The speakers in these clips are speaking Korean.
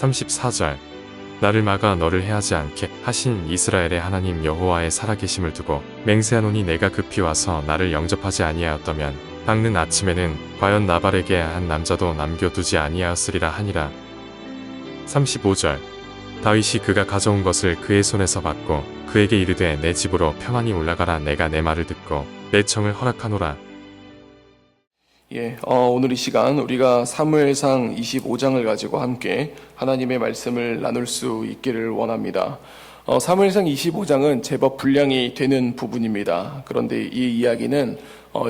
34절 나를 막아 너를 해하지 않게 하신 이스라엘의 하나님 여호와의 살아계심을 두고 맹세하노니 내가 급히 와서 나를 영접하지 아니하였다면 밝는 아침에는 과연 나발에게 한 남자도 남겨두지 아니하였으리라 하니라. 35절 다윗이 그가 가져온 것을 그의 손에서 받고 그에게 이르되 내 집으로 평안히 올라가라. 내가 내 말을 듣고 내 청을 허락하노라. 오늘 이 시간 우리가 사무엘상 25장을 가지고 함께 하나님의 말씀을 나눌 수 있기를 원합니다. 사무엘상 25장은 제법 분량이 되는 부분입니다. 그런데 이 이야기는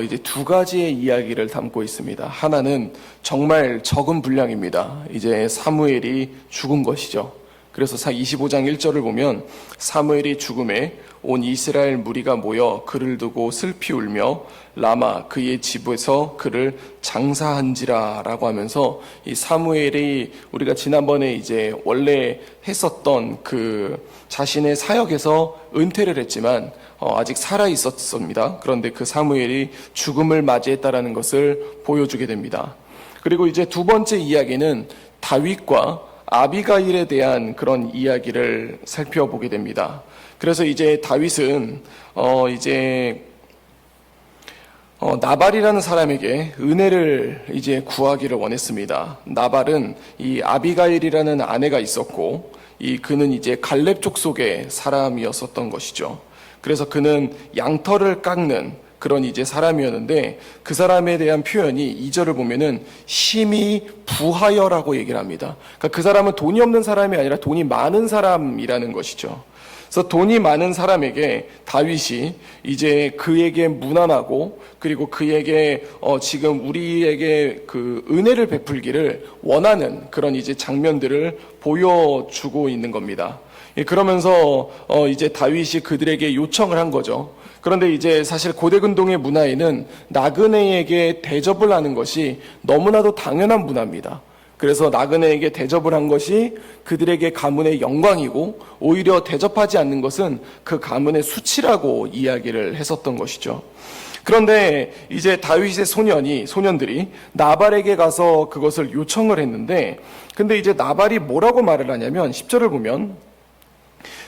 이제 두 가지의 이야기를 담고 있습니다. 하나는 정말 적은 분량입니다. 이제 사무엘이 죽은 것이죠. 그래서 25장 1절을 보면 사무엘이 죽음에 온 이스라엘 무리가 모여 그를 두고 슬피 울며 라마 그의 집에서 그를 장사한지라 라고 하면서 이 사무엘이 우리가 지난번에 이제 원래 했었던 그 자신의 사역에서 은퇴를 했지만 아직 살아 있었습니다. 그런데 그 사무엘이 죽음을 맞이했다라는 것을 보여주게 됩니다. 그리고 이제 두 번째 이야기는 다윗과 아비가일에 대한 그런 이야기를 살펴보게 됩니다. 그래서 이제 다윗은 나발이라는 사람에게 은혜를 이제 구하기를 원했습니다. 나발은 이 아비가일이라는 아내가 있었고 그는 이제 갈렙 족속의 사람이었었던 것이죠. 그래서 그는 양털을 깎는 그런 이제 사람이었는데 그 사람에 대한 표현이 2절을 보면은 심히 부하여라고 얘기를 합니다. 그러니까 그 사람은 돈이 없는 사람이 아니라 돈이 많은 사람이라는 것이죠. 그래서 돈이 많은 사람에게 다윗이 이제 그에게 무난하고 그리고 그에게 지금 우리에게 그 은혜를 베풀기를 원하는 그런 이제 장면들을 보여주고 있는 겁니다. 그러면서 이제 다윗이 그들에게 요청을 한 거죠. 그런데 이제 사실 고대 근동의 문화에는 나그네에게 대접을 하는 것이 너무나도 당연한 문화입니다. 그래서 나그네에게 대접을 한 것이 그들에게 가문의 영광이고 오히려 대접하지 않는 것은 그 가문의 수치라고 이야기를 했었던 것이죠. 그런데 이제 다윗의 소년들이 나발에게 가서 그것을 요청을 했는데 근데 이제 나발이 뭐라고 말을 하냐면 10절을 보면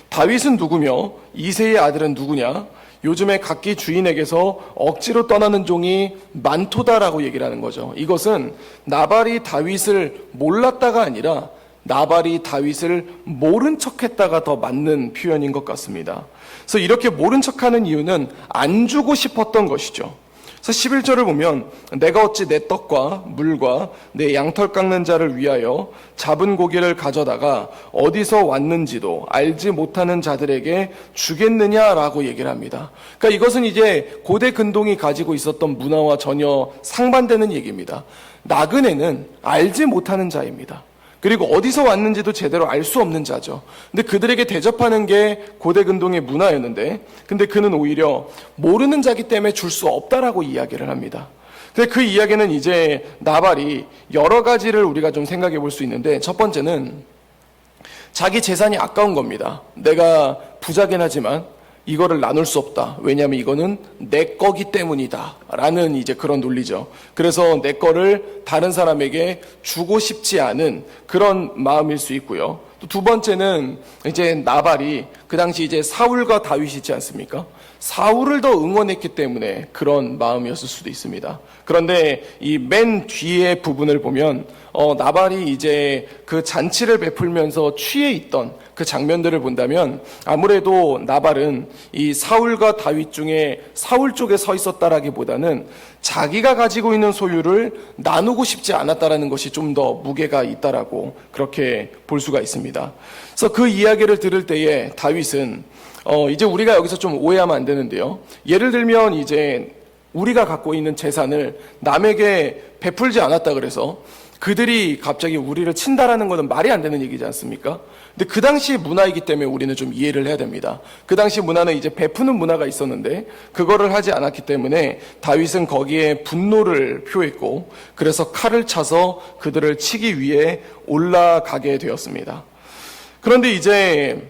다윗은 누구며 이새의 아들은 누구냐? 요즘에 각기 주인에게서 억지로 떠나는 종이 많도다라고 얘기를 하는 거죠. 이것은 나발이 다윗을 몰랐다가 아니라 나발이 다윗을 모른 척했다가 더 맞는 표현인 것 같습니다. 그래서 이렇게 모른 척하는 이유는 안 주고 싶었던 것이죠. 그래서 11절을 보면 내가 어찌 내 떡과 물과 내 양털 깎는 자를 위하여 잡은 고기를 가져다가 어디서 왔는지도 알지 못하는 자들에게 주겠느냐라고 얘기를 합니다. 그러니까 이것은 이제 고대 근동이 가지고 있었던 문화와 전혀 상반되는 얘기입니다. 나그네는 알지 못하는 자입니다. 그리고 어디서 왔는지도 제대로 알 수 없는 자죠. 근데 그들에게 대접하는 게 고대 근동의 문화였는데 근데 그는 오히려 모르는 자기 때문에 줄 수 없다라고 이야기를 합니다. 근데 그 이야기는 이제 나발이 여러 가지를 우리가 좀 생각해 볼 수 있는데 첫 번째는 자기 재산이 아까운 겁니다. 내가 부자긴 하지만 이거를 나눌 수 없다. 왜냐하면 이거는 내 거기 때문이다. 라는 이제 그런 논리죠. 그래서 내 거를 다른 사람에게 주고 싶지 않은 그런 마음일 수 있고요. 또 두 번째는 이제 나발이 그 당시 이제 사울과 다윗이 있지 않습니까? 사울을 더 응원했기 때문에 그런 마음이었을 수도 있습니다. 그런데 이 맨 뒤에 부분을 보면 나발이 이제 그 잔치를 베풀면서 취해 있던 그 장면들을 본다면 아무래도 나발은 이 사울과 다윗 중에 사울 쪽에 서 있었다라기보다는 자기가 가지고 있는 소유를 나누고 싶지 않았다라는 것이 좀 더 무게가 있다라고 그렇게 볼 수가 있습니다. 그래서 그 이야기를 들을 때에 다윗은 이제 우리가 여기서 좀 오해하면 안 되는데요. 예를 들면 이제 우리가 갖고 있는 재산을 남에게 베풀지 않았다 그래서 그들이 갑자기 우리를 친다라는 것은 말이 안 되는 얘기지 않습니까? 근데 그 당시 문화이기 때문에 우리는 좀 이해를 해야 됩니다. 그 당시 문화는 이제 베푸는 문화가 있었는데 그거를 하지 않았기 때문에 다윗은 거기에 분노를 표했고 그래서 칼을 차서 그들을 치기 위해 올라가게 되었습니다. 그런데 이제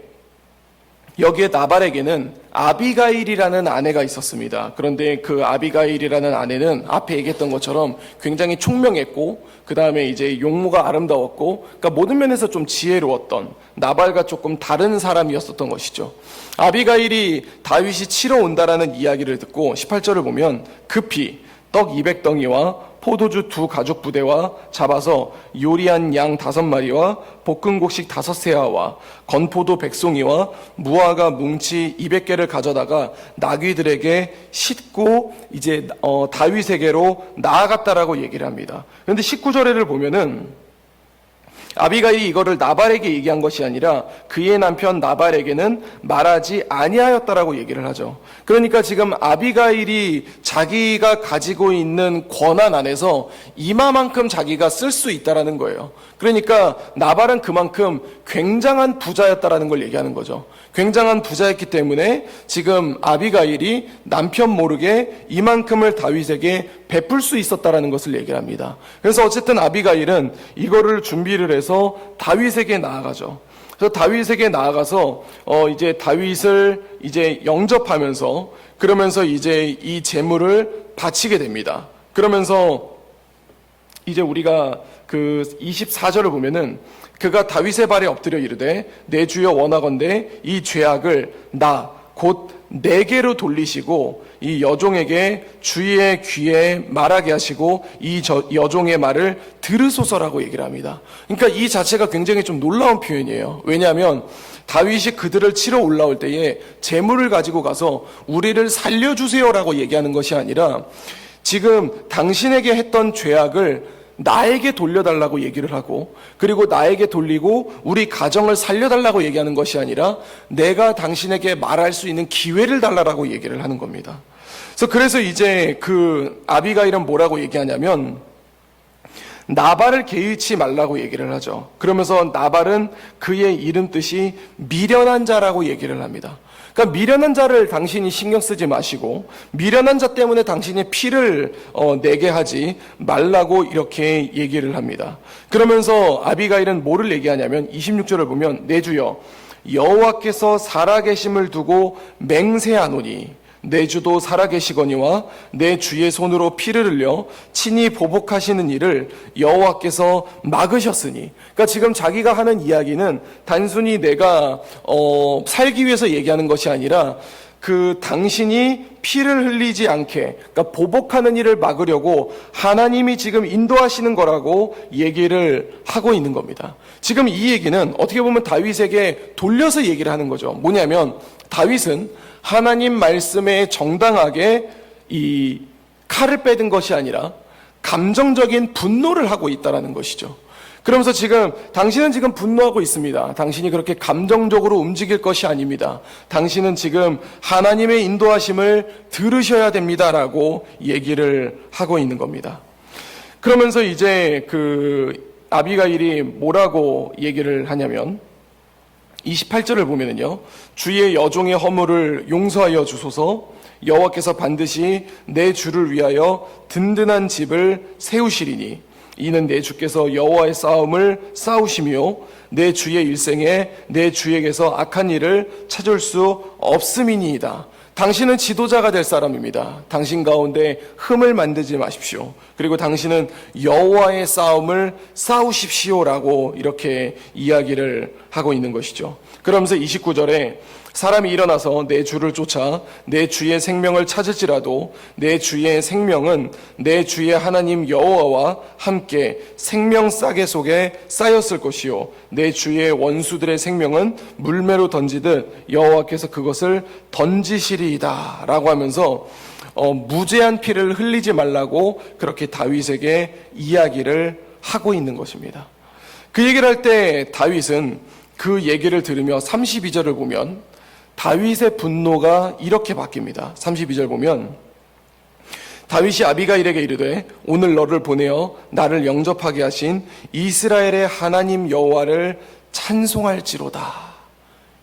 여기에 나발에게는 아비가일이라는 아내가 있었습니다. 그런데 그 아비가일이라는 아내는 앞에 얘기했던 것처럼 굉장히 총명했고, 그 다음에 이제 용모가 아름다웠고, 그러니까 모든 면에서 좀 지혜로웠던, 나발과 조금 다른 사람이었었던 것이죠. 아비가일이 다윗이 치러 온다라는 이야기를 듣고 18절을 보면 급히 떡 200덩이와 포도주 2 가죽 부대와 잡아서 요리한 양 5마리와 볶은 곡식 5세아와 건포도 100송이와 무화과 뭉치 200개를 가져다가 나귀들에게 싣고 이제 다윗에게로 나아갔다라고 얘기를 합니다. 그런데 19절에를 보면은 아비가일이 이거를 나발에게 얘기한 것이 아니라 그의 남편 나발에게는 말하지 아니하였다라고 얘기를 하죠. 그러니까 지금 아비가일이 자기가 가지고 있는 권한 안에서 이마만큼 자기가 쓸 수 있다라는 거예요. 그러니까 나발은 그만큼 굉장한 부자였다라는 걸 얘기하는 거죠. 굉장한 부자였기 때문에 지금 아비가일이 남편 모르게 이만큼을 다윗에게 베풀 수 있었다라는 것을 얘기를 합니다. 그래서 어쨌든 아비가일은 이거를 준비를 해서 다윗에게 나아가죠. 그래서 다윗에게 나아가서 이제 다윗을 이제 영접하면서, 그러면서 이제 이 제물을 바치게 됩니다. 그러면서 이제 우리가 그 24절을 보면은 그가 다윗의 발에 엎드려 이르되 내 주여 원하건대 이 죄악을 나 곧 내게로 돌리시고 이 여종에게 주의 귀에 말하게 하시고 이 여종의 말을 들으소서라고 얘기를 합니다. 그러니까 이 자체가 굉장히 좀 놀라운 표현이에요. 왜냐하면 다윗이 그들을 치러 올라올 때에 재물을 가지고 가서 우리를 살려주세요라고 얘기하는 것이 아니라 지금 당신에게 했던 죄악을 나에게 돌려달라고 얘기를 하고, 그리고 나에게 돌리고 우리 가정을 살려달라고 얘기하는 것이 아니라 내가 당신에게 말할 수 있는 기회를 달라고 얘기를 하는 겁니다. 그래서 이제 그 아비가일은 뭐라고 얘기하냐면 나발을 개의치 말라고 얘기를 하죠. 그러면서 나발은 그의 이름 뜻이 미련한 자라고 얘기를 합니다. 그러니까 미련한 자를 당신이 신경 쓰지 마시고 미련한 자 때문에 당신이 피를 내게 하지 말라고 이렇게 얘기를 합니다. 그러면서 아비가일은 뭐를 얘기하냐면 26절을 보면 내 주여 여호와께서 살아계심을 두고 맹세하노니 내 주도 살아계시거니와 내 주의 손으로 피를 흘려 친히 보복하시는 일을 여호와께서 막으셨으니. 그러니까 지금 자기가 하는 이야기는 단순히 내가 살기 위해서 얘기하는 것이 아니라 그 당신이 피를 흘리지 않게, 그러니까 보복하는 일을 막으려고 하나님이 지금 인도하시는 거라고 얘기를 하고 있는 겁니다. 지금 이 얘기는 어떻게 보면 다윗에게 돌려서 얘기를 하는 거죠. 뭐냐면 다윗은 하나님 말씀에 정당하게 이 칼을 빼든 것이 아니라 감정적인 분노를 하고 있다는 것이죠. 그러면서 지금 당신은 지금 분노하고 있습니다. 당신이 그렇게 감정적으로 움직일 것이 아닙니다. 당신은 지금 하나님의 인도하심을 들으셔야 됩니다라고 얘기를 하고 있는 겁니다. 그러면서 이제 그 아비가일이 뭐라고 얘기를 하냐면 28절을 보면은요, 주의 여종의 허물을 용서하여 주소서. 여호와께서 반드시 내 주를 위하여 든든한 집을 세우시리니 이는 내 주께서 여호와의 싸움을 싸우시며 내 주의 일생에 내 주에게서 악한 일을 찾을 수 없음이니이다. 당신은 지도자가 될 사람입니다. 당신 가운데 흠을 만들지 마십시오. 그리고 당신은 여호와의 싸움을 싸우십시오라고 이렇게 이야기를 하고 있는 것이죠. 그러면서 29절에 사람이 일어나서 내 주를 쫓아 내 주의 생명을 찾을지라도 내 주의 생명은 내 주의 하나님 여호와와 함께 생명 싸개 속에 쌓였을 것이요 내 주의 원수들의 생명은 물매로 던지듯 여호와께서 그것을 던지시리이다 라고 하면서 무죄한 피를 흘리지 말라고 그렇게 다윗에게 이야기를 하고 있는 것입니다. 그 얘기를 할 때 다윗은 그 얘기를 들으며 32절을 보면 다윗의 분노가 이렇게 바뀝니다. 32절 보면 다윗이 아비가일에게 이르되 오늘 너를 보내어 나를 영접하게 하신 이스라엘의 하나님 여호와를 찬송할지로다.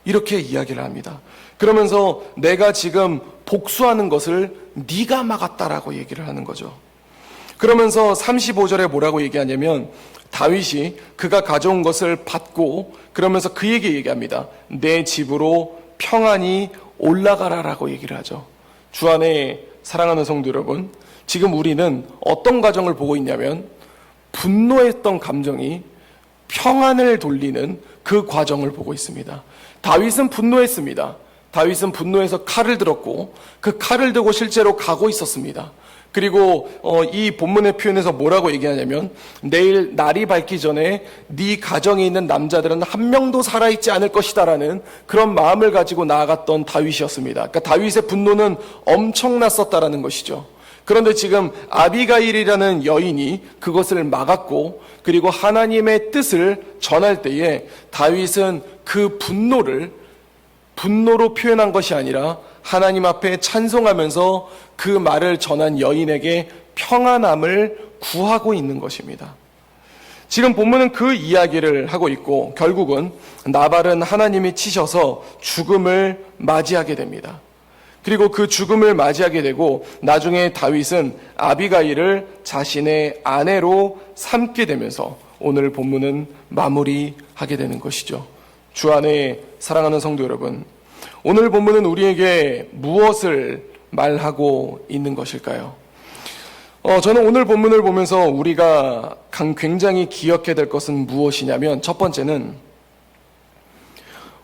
이렇게 이야기를 합니다. 그러면서 내가 지금 복수하는 것을 네가 막았다라고 얘기를 하는 거죠. 그러면서 35절에 뭐라고 얘기하냐면 다윗이 그가 가져온 것을 받고 그러면서 그에게 얘기합니다. 내 집으로 평안이 올라가라라고 얘기를 하죠. 주 안에 사랑하는 성도 여러분, 지금 우리는 어떤 과정을 보고 있냐면 분노했던 감정이 평안을 돌리는 그 과정을 보고 있습니다. 다윗은 분노했습니다. 다윗은 분노해서 칼을 들었고 그 칼을 들고 실제로 가고 있었습니다. 그리고 이 본문의 표현에서 뭐라고 얘기하냐면 내일 날이 밝기 전에 네 가정에 있는 남자들은 한 명도 살아있지 않을 것이다라는 그런 마음을 가지고 나아갔던 다윗이었습니다. 그러니까 다윗의 분노는 엄청났었다라는 것이죠. 그런데 지금 아비가일이라는 여인이 그것을 막았고 그리고 하나님의 뜻을 전할 때에 다윗은 그 분노로 표현한 것이 아니라 하나님 앞에 찬송하면서 그 말을 전한 여인에게 평안함을 구하고 있는 것입니다. 지금 본문은 그 이야기를 하고 있고 결국은 나발은 하나님이 치셔서 죽음을 맞이하게 됩니다. 그리고 그 죽음을 맞이하게 되고 나중에 다윗은 아비가일을 자신의 아내로 삼게 되면서 오늘 본문은 마무리하게 되는 것이죠. 주 안에 사랑하는 성도 여러분, 오늘 본문은 우리에게 무엇을 말하고 있는 것일까요? 저는 오늘 본문을 보면서 우리가 굉장히 기억해야 될 것은 무엇이냐면 첫 번째는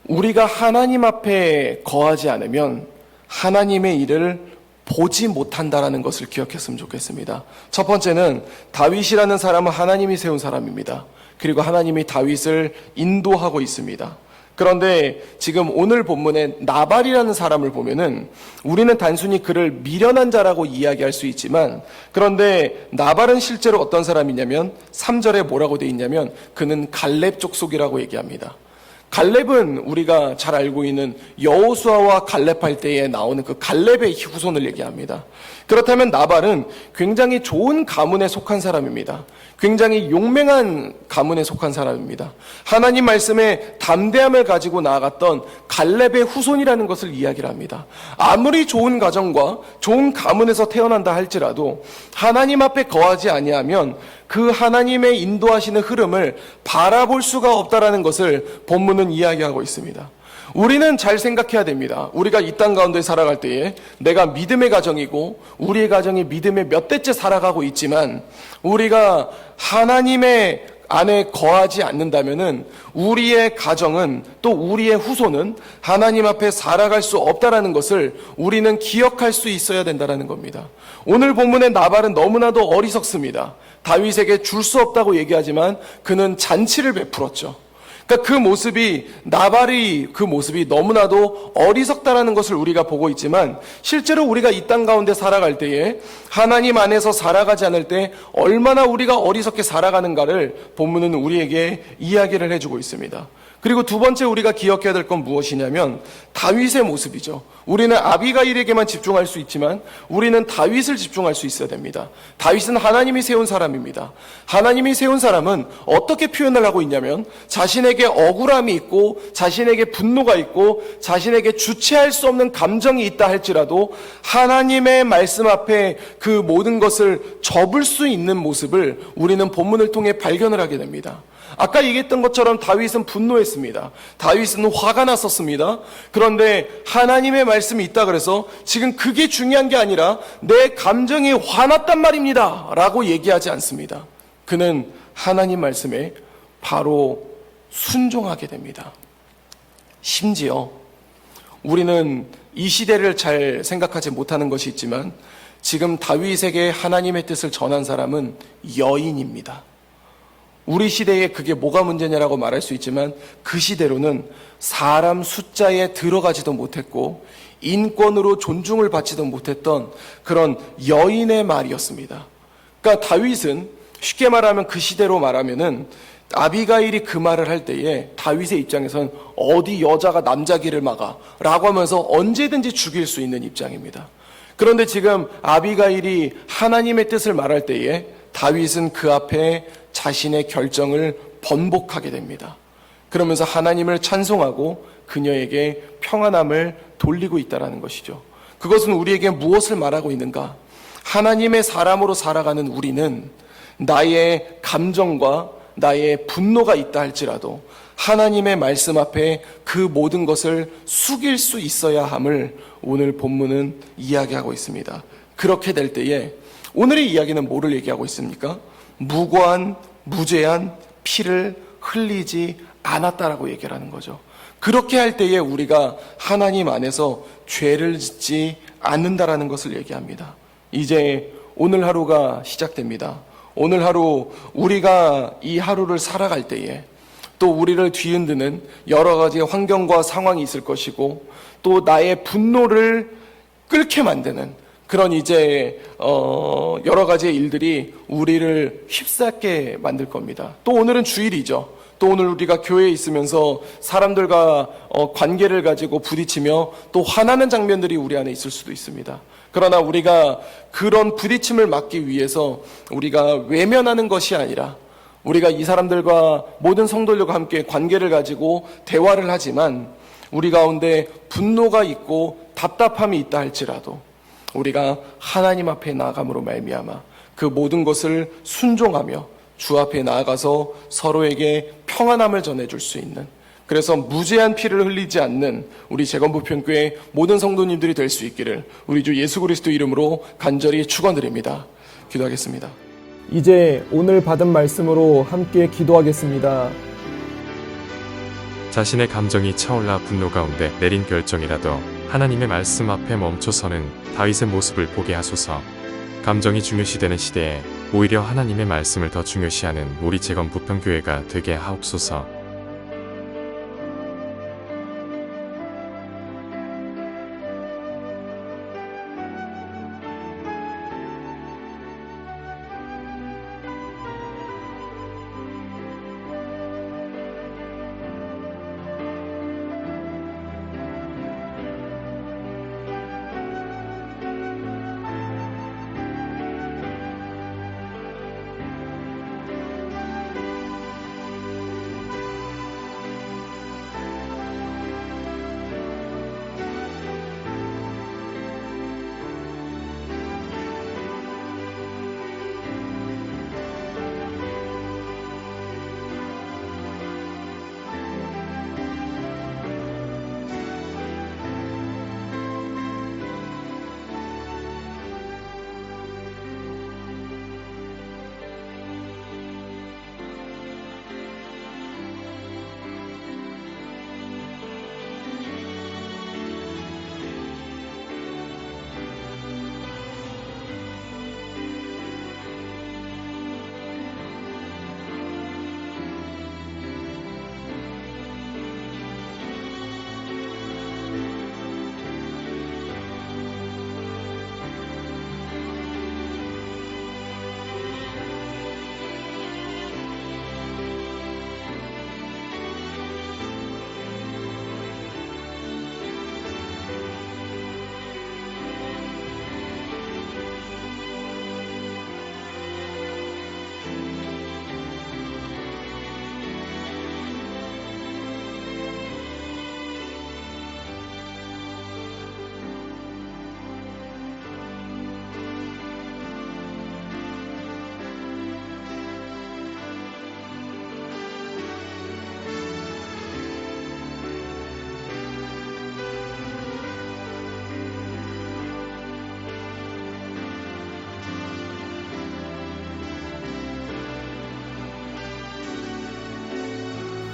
우리가 하나님 앞에 거하지 않으면 하나님의 일을 보지 못한다라는 것을 기억했으면 좋겠습니다. 첫 번째는 다윗이라는 사람은 하나님이 세운 사람입니다. 그리고 하나님이 다윗을 인도하고 있습니다. 그런데 지금 오늘 본문에 나발이라는 사람을 보면은 우리는 단순히 그를 미련한 자라고 이야기할 수 있지만 그런데 나발은 실제로 어떤 사람이냐면 3절에 뭐라고 되어 있냐면 그는 갈렙 족속이라고 얘기합니다. 갈렙은 우리가 잘 알고 있는 여호수아와 갈렙할 때에 나오는 그 갈렙의 후손을 얘기합니다. 그렇다면 나발은 굉장히 좋은 가문에 속한 사람입니다. 굉장히 용맹한 가문에 속한 사람입니다. 하나님 말씀에 담대함을 가지고 나아갔던 갈렙의 후손이라는 것을 이야기를 합니다. 아무리 좋은 가정과 좋은 가문에서 태어난다 할지라도 하나님 앞에 거하지 아니하면 그 하나님의 인도하시는 흐름을 바라볼 수가 없다라는 것을 본문은 이야기하고 있습니다. 우리는 잘 생각해야 됩니다. 우리가 이 땅 가운데 살아갈 때에 내가 믿음의 가정이고 우리의 가정이 믿음의 몇 대째 살아가고 있지만 우리가 하나님의 안에 거하지 않는다면은 우리의 가정은 또 우리의 후손은 하나님 앞에 살아갈 수 없다라는 것을 우리는 기억할 수 있어야 된다라는 겁니다. 오늘 본문의 나발은 너무나도 어리석습니다. 다윗에게 줄 수 없다고 얘기하지만 그는 잔치를 베풀었죠. 그러니까 나발이 그 모습이 너무나도 어리석다라는 것을 우리가 보고 있지만 실제로 우리가 이 땅 가운데 살아갈 때에 하나님 안에서 살아가지 않을 때 얼마나 우리가 어리석게 살아가는가를 본문은 우리에게 이야기를 해주고 있습니다. 그리고 두 번째 우리가 기억해야 될 건 무엇이냐면 다윗의 모습이죠. 우리는 아비가일에게만 집중할 수 있지만 우리는 다윗을 집중할 수 있어야 됩니다. 다윗은 하나님이 세운 사람입니다. 하나님이 세운 사람은 어떻게 표현을 하고 있냐면 자신에게 억울함이 있고 자신에게 분노가 있고 자신에게 주체할 수 없는 감정이 있다 할지라도 하나님의 말씀 앞에 그 모든 것을 접을 수 있는 모습을 우리는 본문을 통해 발견을 하게 됩니다. 아까 얘기했던 것처럼 다윗은 분노했습니다. 다윗은 화가 났었습니다. 그런데 하나님의 말씀이 있다 그래서 지금 그게 중요한 게 아니라 내 감정이 화났단 말입니다 라고 얘기하지 않습니다. 그는 하나님 말씀에 바로 순종하게 됩니다. 심지어 우리는 이 시대를 잘 생각하지 못하는 것이 있지만 지금 다윗에게 하나님의 뜻을 전한 사람은 여인입니다. 우리 시대에 그게 뭐가 문제냐라고 말할 수 있지만 그 시대로는 사람 숫자에 들어가지도 못했고 인권으로 존중을 받지도 못했던 그런 여인의 말이었습니다. 그러니까 다윗은 쉽게 말하면 그 시대로 말하면은 아비가일이 그 말을 할 때에 다윗의 입장에서는 어디 여자가 남자 길을 막아 라고 하면서 언제든지 죽일 수 있는 입장입니다. 그런데 지금 아비가일이 하나님의 뜻을 말할 때에 다윗은 그 앞에 자신의 결정을 번복하게 됩니다. 그러면서 하나님을 찬송하고 그녀에게 평안함을 돌리고 있다는 것이죠. 그것은 우리에게 무엇을 말하고 있는가? 하나님의 사람으로 살아가는 우리는 나의 감정과 나의 분노가 있다 할지라도 하나님의 말씀 앞에 그 모든 것을 숙일 수 있어야 함을 오늘 본문은 이야기하고 있습니다. 그렇게 될 때에 오늘의 이야기는 뭐를 얘기하고 있습니까? 무고한, 무죄한 피를 흘리지 않았다라고 얘기를 하는 거죠. 그렇게 할 때에 우리가 하나님 안에서 죄를 짓지 않는다라는 것을 얘기합니다. 이제 오늘 하루가 시작됩니다. 오늘 하루 우리가 이 하루를 살아갈 때에 또 우리를 뒤흔드는 여러 가지 환경과 상황이 있을 것이고 또 나의 분노를 끓게 만드는 그런 이제 여러 가지의 일들이 우리를 휩싸게 만들 겁니다. 또 오늘은 주일이죠. 또 오늘 우리가 교회에 있으면서 사람들과 관계를 가지고 부딪히며 또 화나는 장면들이 우리 안에 있을 수도 있습니다. 그러나 우리가 그런 부딪힘을 막기 위해서 우리가 외면하는 것이 아니라 우리가 이 사람들과 모든 성도들과 함께 관계를 가지고 대화를 하지만 우리 가운데 분노가 있고 답답함이 있다 할지라도 우리가 하나님 앞에 나아감으로 말미암아 그 모든 것을 순종하며 주 앞에 나아가서 서로에게 평안함을 전해줄 수 있는, 그래서 무죄한 피를 흘리지 않는 우리 재건부평교회 모든 성도님들이 될 수 있기를 우리 주 예수 그리스도 이름으로 간절히 축원드립니다. 기도하겠습니다. 이제 오늘 받은 말씀으로 함께 기도하겠습니다. 자신의 감정이 차올라 분노 가운데 내린 결정이라도 하나님의 말씀 앞에 멈춰서는 다윗의 모습을 보게 하소서. 감정이 중요시되는 시대에 오히려 하나님의 말씀을 더 중요시하는 우리 재건부평교회가 되게 하옵소서.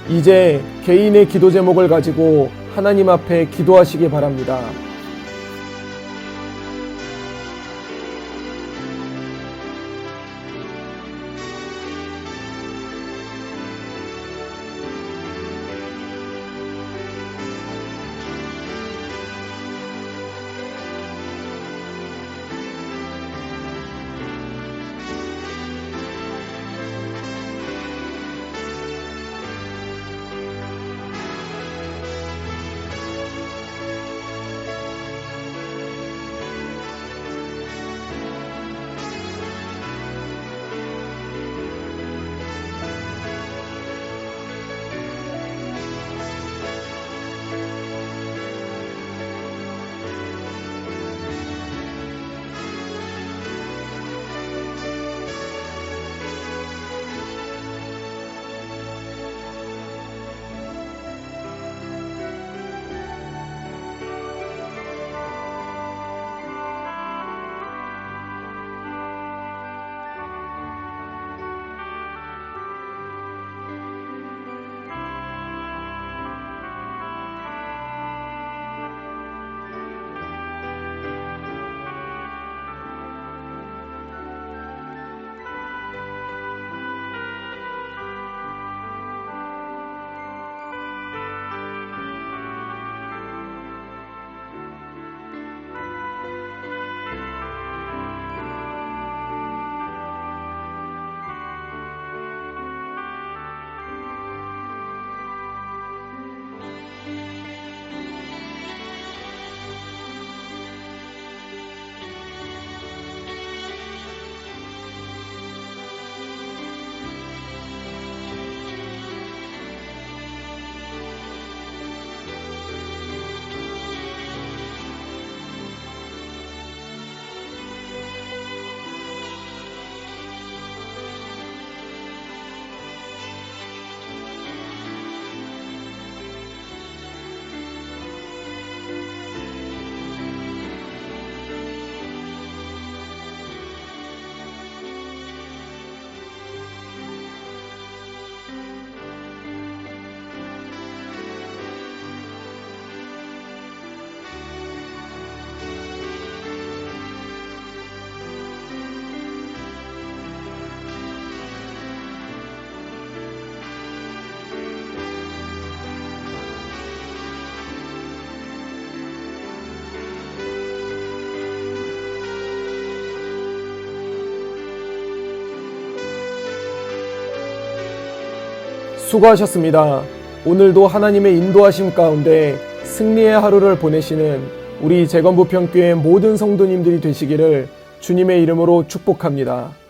이제 개인의 기도 제목을 가지고 하나님 앞에 기도하시기 바랍니다. 수고하셨습니다. 오늘도 하나님의 인도하심 가운데 승리의 하루를 보내시는 우리 재건부평교회 모든 성도님들이 되시기를 주님의 이름으로 축복합니다.